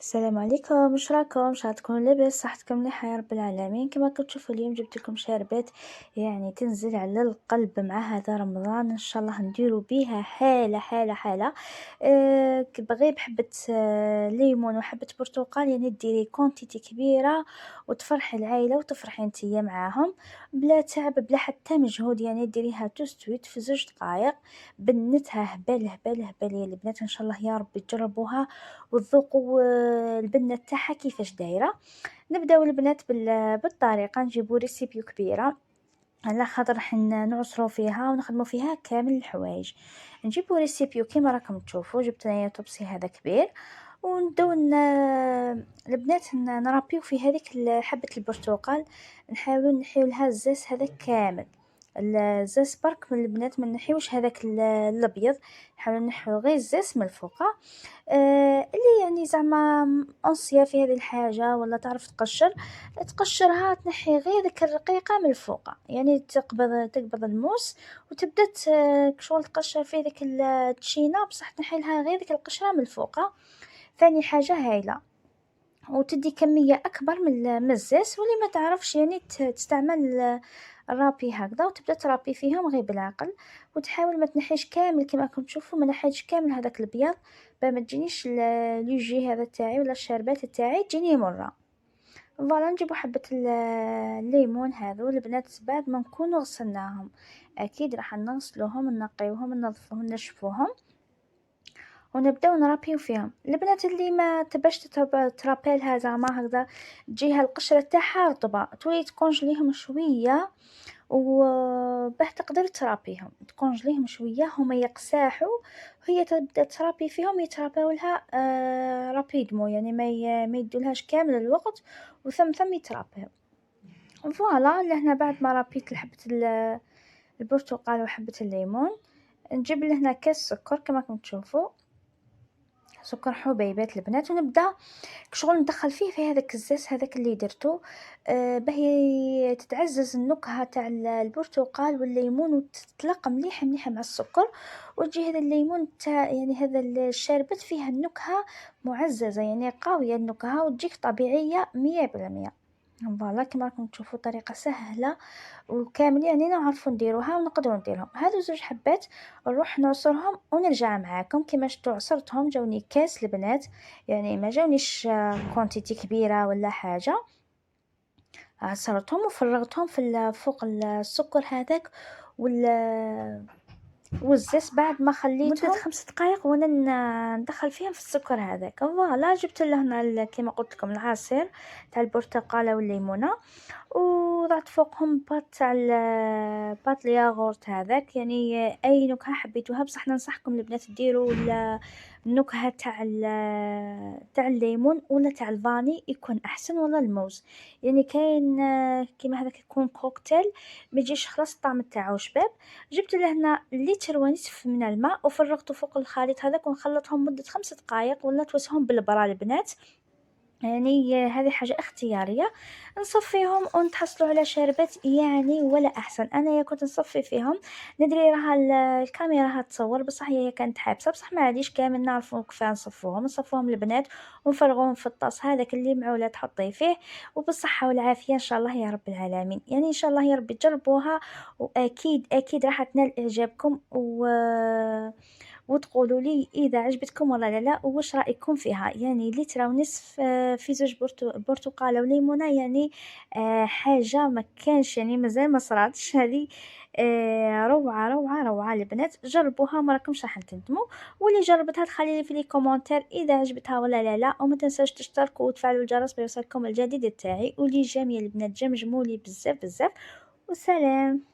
السلام عليكم، واش راكم؟ ان شاء الله تكونوا لاباس، صحتكم مليحه يا رب العالمين. كما كتشوفوا اليوم جبت لكم شربات يعني تنزل على القلب مع هذا رمضان، ان شاء الله نديروا بها حاله حاله حاله. كبغي بحبه ليمون وحبه برتقال، يعني ديري كونتيتي كبيره وتفرحي العائله وتفرحي نتيا معاهم بلا تعب بلا حتى مجهود. يعني ديريها توستويت في 2 دقائق، بنتها هبال هبال هبال يا البنات. ان شاء الله يا رب تجربوها وتذوقوا البنة تاعها كيفاش دايرة. نبداو البنات بالطريقة، نجيبو ريسيبيو كبيرة على خاطر راح نعصرو فيها ونخدمو فيها كامل الحوايج. نجيبو ريسيبيو كيما راكم تشوفوا، جبت انايا طبسي هذا كبير، ونبداو البنات نرابيو في هذيك حبة البرتقال. نحاولو نحيو لها الزاس هذا كامل، الزاس برك من البنات، ما نحيوش هذاك الابيض، نحاولو نحيو غير الزاس من الفوق. اللي يعني زعما أنصية في هذه الحاجة ولا تعرف تقشر، تقشرها تنحي غير ذيك الرقيقة من الفوق، يعني تقبض الموس وتبدا كشغل تقشر في ذيك التشينة، بصح تنحي لها غير ذيك القشرة من الفوق. ثاني حاجة هايلة، وتدي كمية أكبر من الزاس. واللي ما تعرفش يعني تستعمل الرابي هكذا، وتبدا ترابي فيهم غير بالعقل، وتحاول ما تنحيش كامل كما راكم تشوفوا، ما نحيتش كامل هذاك الابيض ما تجينيش لوجي هذا تاعي ولا الشربات تاعي تجيني مره. فوالا نجيبو حبة الليمون هذو البنات بعد ما نكونوا غسلناهم، اكيد راح نغسلوهم ننقيوهم ننظفوهم نشفوهم، ونبداو نرابيو فيهم. البنات اللي ما تباش ترابيلها زعما هكذا تجيها القشرة تاعها رطبة، تولي تكونجليهم شوية وباه تقدر ترابيهم، تكونجليهم شوية هما يقساحوا، وهي تبدا ترابي فيهم يتراباو لها رابيدمو، يعني ما يدولهاش كامل الوقت وثم يترابيو. فوالا لهنا بعد ما رابيت حبة البرتقال وحبة الليمون، نجيب لهنا كاس سكر كما راكم تشوفوا، سكر حبيبات البنات، ونبدا كشغل ندخل فيه في هذاك الزاس هذاك اللي درتو، باهي تتعزز النكهة تاع البرتقال والليمون وتتلاقى مليحة مليحة مع السكر، وتجي هذا الليمون تاع يعني هذا الشربت فيها النكهة معززة، يعني قوية النكهة وتجيك طبيعية 100%. فوالا كما راكم تشوفوا طريقة سهلة وكامل، يعني نعرفوا نديروها ونقدروا نديرهم. هادو 2 حبات نروح نعصرهم ونرجع معاكم. كيما شفتوا عصرتهم جاوني كاس البنات، يعني ما جاونيش كونتيتي كبيرة ولا حاجة. عصرتهم وفرغتهم في فوق السكر هذاك والزيت بعد ما خليتهم مدة 5 دقائق، وانا ندخل فيهم في السكر هذاك. فوالا جبت له هنا كيما قلت لكم العصير تاع البرتقاله والليمونه، وضعت فوقهم بات الياغورت هذاك، يعني اي نكهه حبيتوها، بصح ننصحكم البنات ديروا النكهه تاع الليمون ولا تاع الفاني يكون احسن، ولا الموز. يعني كاين كيما هذاك يكون كوكتيل ما يجيش خلاص الطعم تاعو شباب. جبت لهنا لتر ونصف من الماء وفرغته فوق الخليط هذاك ونخلطهم مدة 5 دقائق، ولا توسهم بالبرا البنات، يعني هذه حاجة اختيارية. نصفيهم ونتحصلوا على شربات يعني ولا أحسن. أنا يا كنت نصفي فيهم، ندري راها الكاميرا هتصور بصح هي كانت حابسة، بصح ما عاديش كامل نعرفوا كيف نصفوهم البنات ونفرغوهم في الطاس هذاك اللي معولة تحطي فيه. وبالصحة والعافية إن شاء الله يا رب العالمين، يعني إن شاء الله يا رب تجربوها، وأكيد أكيد راح تنال إعجابكم وتقولوا لي اذا عجبتكم ولا لا وش رايكم فيها. يعني لتر ونصف في 2 برتقاله وليمونه، يعني حاجه ما كانش، يعني مازال ما صراتش هذه. روعه روعه روعه البنات، جربوها ما راكمش راح تندموا. واللي جربتها تخلي لي في لي كومونتير اذا عجبتها ولا لا. وما تنساوش تشتركوا وتفعلوا الجرس بيوصلكم الجديد تاعي. ولي جميع البنات جمجموا لي بزاف بزاف، وسلام.